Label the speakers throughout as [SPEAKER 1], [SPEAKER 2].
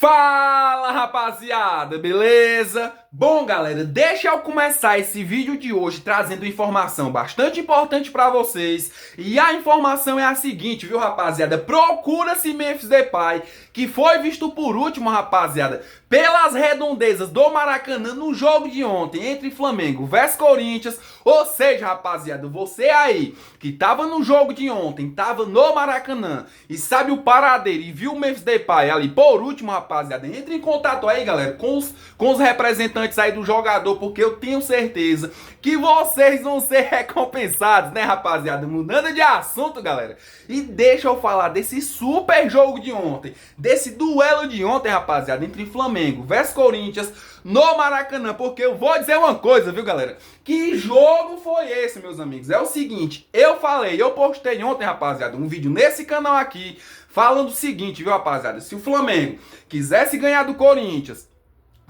[SPEAKER 1] Fala, rapaziada, beleza? Bom, galera, deixa eu começar esse vídeo de hoje trazendo informação bastante importante pra vocês. E a informação é a seguinte, viu, rapaziada? Procura-se Memphis Depay, que foi visto por último, rapaziada, pelas redondezas do Maracanã no jogo de ontem entre Flamengo vs Corinthians. Ou seja, rapaziada, você aí que tava no jogo de ontem, tava no Maracanã e sabe o paradeiro e viu o Memphis Depay ali por último, rapaziada, entre em contato aí, galera, com os representantes aí do jogador, porque eu tenho certeza que vocês vão ser recompensados, né, rapaziada? Mudando de assunto, galera, e deixa eu falar desse super jogo de ontem, desse duelo de ontem, rapaziada, entre Flamengo vs Corinthians no Maracanã, porque eu vou dizer uma coisa, viu, galera? Que jogo foi esse, meus amigos? É o seguinte, eu postei ontem, rapaziada, um vídeo nesse canal aqui, falando o seguinte, viu, rapaziada? Se o Flamengo quisesse ganhar do Corinthians,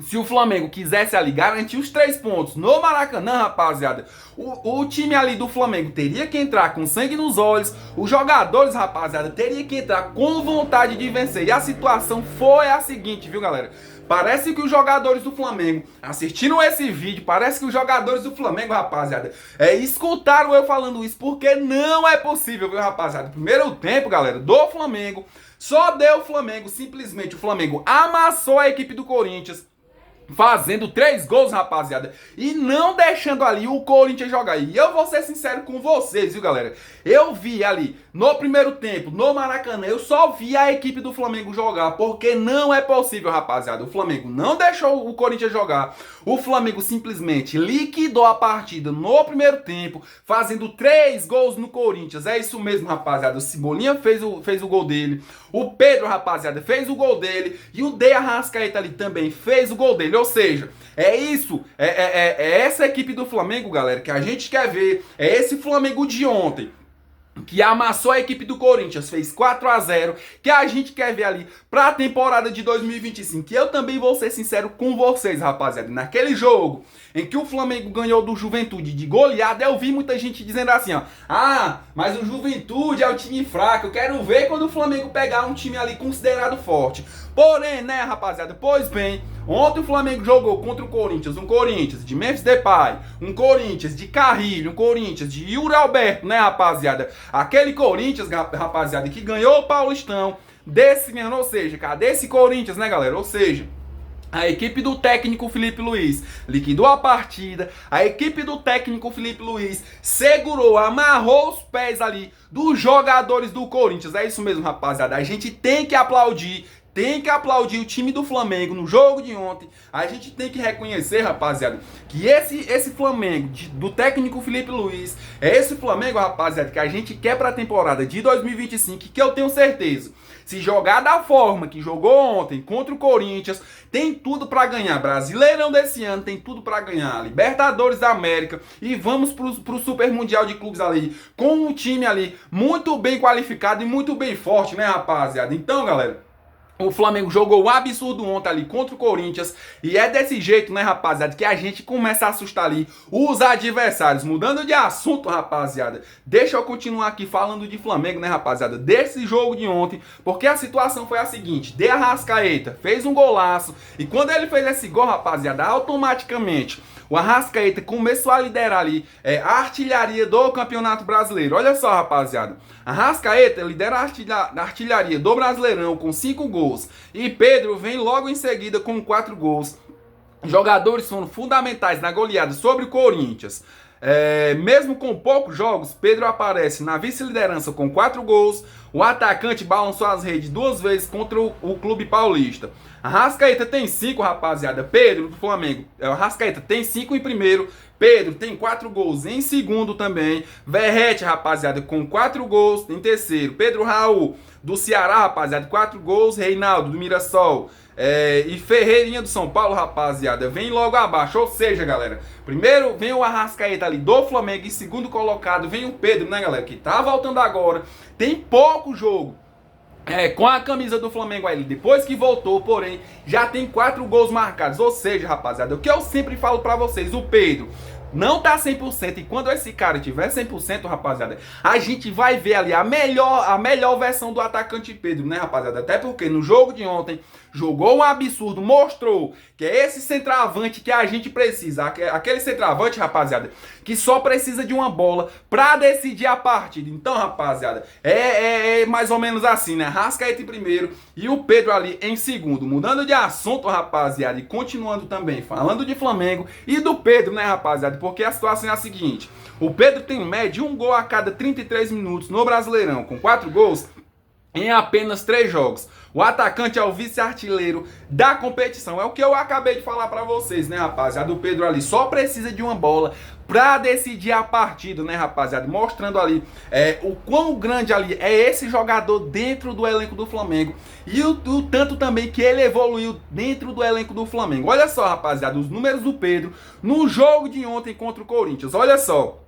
[SPEAKER 1] se o Flamengo quisesse ali garantir os 3 pontos no Maracanã, rapaziada, o time ali do Flamengo teria que entrar com sangue nos olhos, os jogadores, rapaziada, teria que entrar com vontade de vencer. E a situação foi a seguinte, viu, galera? Parece que os jogadores do Flamengo assistiram esse vídeo, parece que os jogadores do Flamengo, rapaziada, escutaram eu falando isso, porque não é possível, viu, rapaziada? Primeiro tempo, galera, do Flamengo, só deu o Flamengo, simplesmente o Flamengo amassou a equipe do Corinthians, fazendo 3 gols, rapaziada, e não deixando ali o Corinthians jogar. E eu vou ser sincero com vocês, viu, galera? Eu vi ali no primeiro tempo, no Maracanã, eu só vi a equipe do Flamengo jogar, porque não é possível, rapaziada. O Flamengo não deixou o Corinthians jogar. O Flamengo simplesmente liquidou a partida no primeiro tempo, fazendo 3 gols no Corinthians. É isso mesmo, rapaziada. O Cebolinha fez o gol dele. O Pedro, rapaziada, fez o gol dele. E o De Arrascaeta ali também fez o gol dele. Ou seja, é isso. É essa equipe do Flamengo, galera, que a gente quer ver. É esse Flamengo de ontem, que amassou a equipe do Corinthians, fez 4-0, que a gente quer ver ali pra temporada de 2025. Que eu também vou ser sincero com vocês, rapaziada. Naquele jogo em que o Flamengo ganhou do Juventude de goleada, eu vi muita gente dizendo assim, ó: ah, mas o Juventude é o time fraco, eu quero ver quando o Flamengo pegar um time ali considerado forte. Porém, né, rapaziada, pois bem, ontem o Flamengo jogou contra o Corinthians, um Corinthians de Memphis Depay, um Corinthians de Carrilho, um Corinthians de Yuri Alberto, né, rapaziada? Aquele Corinthians, rapaziada, que ganhou o Paulistão desse ano, ou seja, cadê esse Corinthians, né, galera? Ou seja, a equipe do técnico Felipe Luiz liquidou a partida, a equipe do técnico Felipe Luiz segurou, amarrou os pés ali dos jogadores do Corinthians. É isso mesmo, rapaziada, a gente tem que aplaudir. Tem que aplaudir o time do Flamengo no jogo de ontem. A gente tem que reconhecer, rapaziada, que esse Flamengo do técnico Felipe Luiz é esse Flamengo, rapaziada, que a gente quer pra temporada de 2025, que eu tenho certeza, se jogar da forma que jogou ontem contra o Corinthians, tem tudo pra ganhar Brasileirão desse ano, tem tudo pra ganhar Libertadores da América e vamos pro Super Mundial de Clubes ali, com um time ali muito bem qualificado e muito bem forte, né, rapaziada? Então, galera, o Flamengo jogou um absurdo ontem ali contra o Corinthians. E é desse jeito, né, rapaziada, que a gente começa a assustar ali os adversários. Mudando de assunto, rapaziada, deixa eu continuar aqui falando de Flamengo, né, rapaziada, desse jogo de ontem, porque a situação foi a seguinte: De Arrascaeta fez um golaço. E quando ele fez esse gol, rapaziada, automaticamente o Arrascaeta começou a liderar ali a artilharia do Campeonato Brasileiro. Olha só, rapaziada, Arrascaeta lidera a artilharia do Brasileirão com 5 gols. E Pedro vem logo em seguida com 4 gols. Jogadores foram fundamentais na goleada sobre o Corinthians. Mesmo com poucos jogos, Pedro aparece na vice-liderança com 4 gols. O atacante balançou as redes 2 vezes contra o Clube Paulista. Arrascaeta tem 5, rapaziada. Pedro do Flamengo, Arrascaeta tem 5 em primeiro. Pedro tem 4 gols em segundo também. Verrete, rapaziada, com 4 gols em terceiro. Pedro Raul do Ceará, rapaziada, 4 gols. Reinaldo do Mirassol e Ferreirinha do São Paulo, rapaziada, vem logo abaixo. Ou seja, galera, primeiro vem o Arrascaeta ali do Flamengo, em segundo colocado vem o Pedro, né, galera, que tá voltando agora. Tem pouco jogo com a camisa do Flamengo aí, depois que voltou, porém, já tem 4 gols marcados. Ou seja, rapaziada, o que eu sempre falo pra vocês, o Pedro não tá 100%, e quando esse cara tiver 100%, rapaziada, a gente vai ver ali a melhor versão do atacante Pedro, né, rapaziada? Até porque no jogo de ontem, jogou um absurdo, mostrou que é esse centroavante que a gente precisa. Aquele centroavante, rapaziada, que só precisa de uma bola pra decidir a partida. Então, rapaziada, é mais ou menos assim, né? Arrascaeta em primeiro e o Pedro ali em segundo. Mudando de assunto, rapaziada, e continuando também falando de Flamengo e do Pedro, né, rapaziada? Porque a situação é a seguinte: o Pedro tem em média um gol a cada 33 minutos no Brasileirão, com 4 gols em apenas 3 jogos. O atacante é o vice-artilheiro da competição. É o que eu acabei de falar pra vocês, né, rapaziada? O Pedro ali só precisa de uma bola pra decidir a partida, né, rapaziada? Mostrando ali o quão grande ali é esse jogador dentro do elenco do Flamengo e o tanto também que ele evoluiu dentro do elenco do Flamengo. Olha só, rapaziada, os números do Pedro no jogo de ontem contra o Corinthians. Olha só.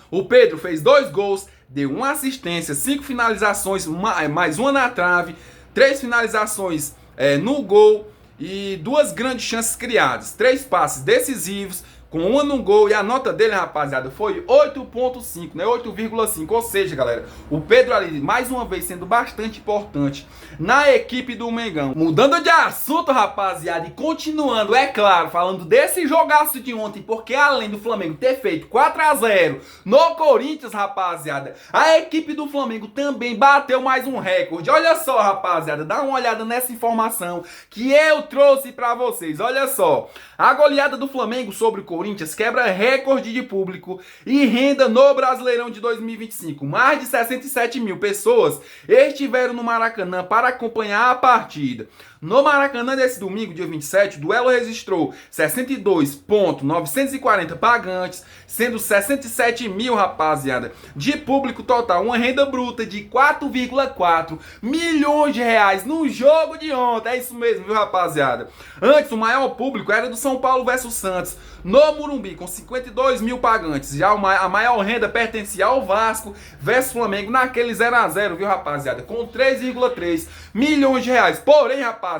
[SPEAKER 1] O Pedro fez 2 gols, deu uma assistência, 5 finalizações, mais uma na trave, 3 finalizações no gol e 2 grandes chances criadas. 3 passes decisivos, com uma no gol, e a nota dele, rapaziada, foi 8.5, né? 8,5. Ou seja, galera, o Pedro ali, mais uma vez, sendo bastante importante na equipe do Mengão. Mudando de assunto, rapaziada, e continuando, é claro, falando desse jogaço de ontem, porque além do Flamengo ter feito 4-0 no Corinthians, rapaziada, a equipe do Flamengo também bateu mais um recorde. Olha só, rapaziada, dá uma olhada nessa informação que eu trouxe pra vocês. Olha só, a goleada do Flamengo sobre o Corinthians quebra recorde de público e renda no Brasileirão de 2025. Mais de 67 mil pessoas estiveram no Maracanã para acompanhar a partida. No Maracanã desse domingo, dia 27, o duelo registrou 62.940 pagantes, sendo 67 mil, rapaziada, de público total. Uma renda bruta de 4,4 milhões de reais no jogo de ontem. É isso mesmo, viu, rapaziada? Antes, o maior público era do São Paulo versus Santos, no Morumbi, com 52 mil pagantes. Já a maior renda pertencia ao Vasco versus Flamengo, naquele 0-0, viu, rapaziada? Com 3,3 milhões de reais. Porém, rapaziada,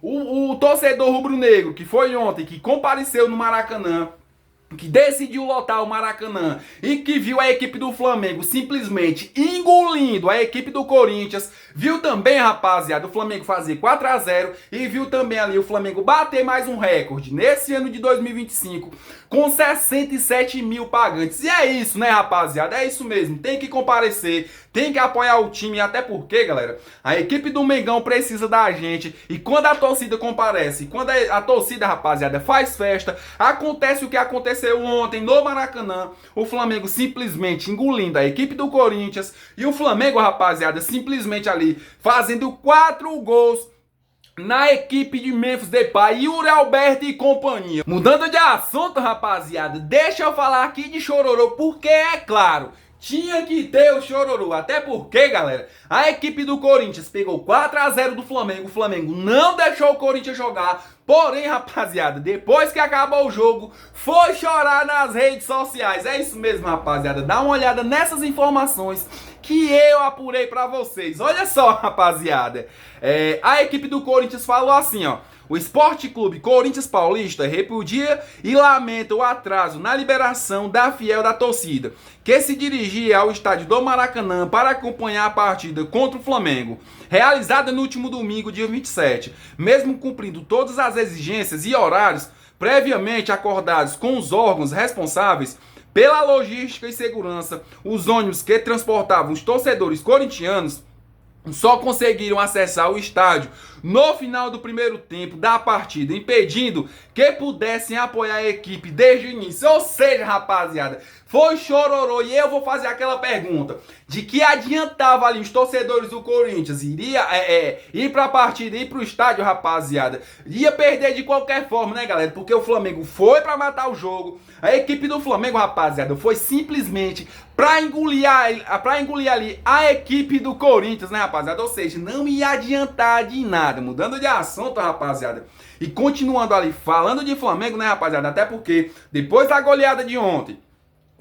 [SPEAKER 1] o torcedor rubro-negro que foi ontem, que compareceu no Maracanã, que decidiu lotar o Maracanã e que viu a equipe do Flamengo simplesmente engolindo a equipe do Corinthians, viu também, rapaziada, o Flamengo fazer 4-0 e viu também ali o Flamengo bater mais um recorde nesse ano de 2025 com 67 mil pagantes. E é isso, né, rapaziada? É isso mesmo, tem que comparecer, tem que apoiar o time, até porque, galera, a equipe do Mengão precisa da gente, e quando a torcida comparece, quando a torcida, rapaziada, faz festa, acontece o que aconteceu ontem no Maracanã, o Flamengo simplesmente engolindo a equipe do Corinthians, e o Flamengo, rapaziada, simplesmente ali fazendo 4 gols na equipe de Memphis Depay, Yuri Alberto e companhia. Mudando de assunto, rapaziada, deixa eu falar aqui de Chororô, porque é claro, tinha que ter o chororô, até porque, galera, a equipe do Corinthians pegou 4-0 do Flamengo, o Flamengo não deixou o Corinthians jogar, porém, rapaziada, depois que acabou o jogo, foi chorar nas redes sociais. É isso mesmo, rapaziada, dá uma olhada nessas informações que eu apurei pra vocês. Olha só, rapaziada, a equipe do Corinthians falou assim, ó: o Esporte Clube Corinthians Paulista repudia e lamenta o atraso na liberação da fiel da torcida, que se dirigia ao estádio do Maracanã para acompanhar a partida contra o Flamengo, realizada no último domingo, dia 27. Mesmo cumprindo todas as exigências e horários previamente acordados com os órgãos responsáveis pela logística e segurança, os ônibus que transportavam os torcedores corintianos só conseguiram acessar o estádio no final do primeiro tempo da partida, impedindo que pudessem apoiar a equipe desde o início. Ou seja, rapaziada, foi chororô. E eu vou fazer aquela pergunta: de que adiantava ali os torcedores do Corinthians ir pra partida, ir pro estádio, rapaziada? Ia perder de qualquer forma, né, galera? Porque o Flamengo foi pra matar o jogo. A equipe do Flamengo, rapaziada, foi simplesmente pra engolir ali a equipe do Corinthians, né, rapaziada? Ou seja, não ia adiantar de nada. Mudando de assunto, rapaziada, e continuando ali falando de Flamengo, né, rapaziada? Até porque depois da goleada de ontem,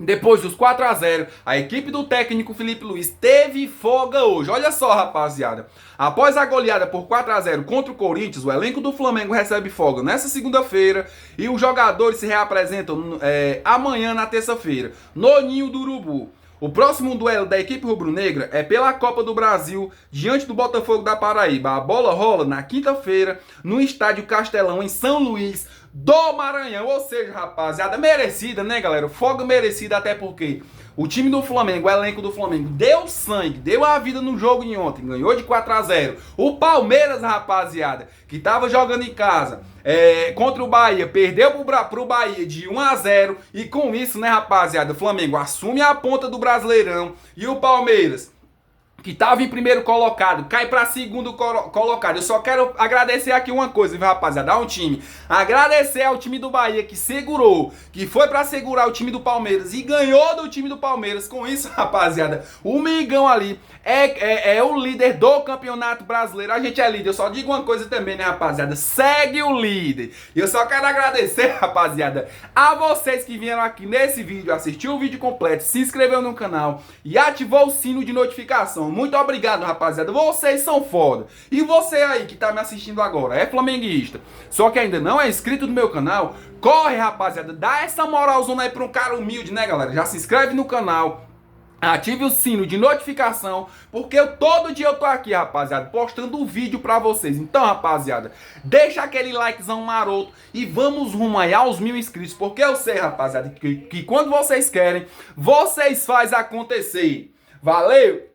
[SPEAKER 1] depois dos 4-0, a equipe do técnico Felipe Luiz teve folga hoje. Olha só, rapaziada, após a goleada por 4-0 contra o Corinthians, o elenco do Flamengo recebe folga nessa segunda-feira e os jogadores se reapresentam amanhã, na terça-feira, no Ninho do Urubu. O próximo duelo da equipe rubro-negra é pela Copa do Brasil, diante do Botafogo da Paraíba. A bola rola na quinta-feira, no estádio Castelão, em São Luís do Maranhão. Ou seja, rapaziada, merecida, né, galera? Folga merecida, até porque o time do Flamengo, o elenco do Flamengo, deu sangue, deu a vida no jogo de ontem, ganhou de 4-0. O Palmeiras, rapaziada, que tava jogando em casa contra o Bahia, perdeu pro Bahia de 1-0. E com isso, né, rapaziada, o Flamengo assume a ponta do Brasileirão. E o Palmeiras, que estava em primeiro colocado, cai para segundo colocado. Eu só quero agradecer aqui uma coisa, viu, rapaziada? Ao time. Agradecer ao time do Bahia que segurou, que foi para segurar o time do Palmeiras e ganhou do time do Palmeiras. Com isso, rapaziada, o Mengão ali é o líder do Campeonato Brasileiro. A gente é líder. Eu só digo uma coisa também, né, rapaziada? Segue o líder. E eu só quero agradecer, rapaziada, a vocês que vieram aqui nesse vídeo, assistiu o vídeo completo, se inscreveu no canal e ativou o sino de notificação. Muito obrigado, rapaziada. Vocês são foda. E você aí que tá me assistindo agora, é flamenguista, só que ainda não é inscrito no meu canal, corre, rapaziada. Dá essa moralzona aí pra um cara humilde, né, galera? Já se inscreve no canal. Ative o sino de notificação, porque todo dia eu tô aqui, rapaziada, postando um vídeo pra vocês. Então, rapaziada, deixa aquele likezão maroto e vamos rumo aí aos 1000 inscritos, porque eu sei, rapaziada, que quando vocês querem, vocês fazem acontecer. Valeu!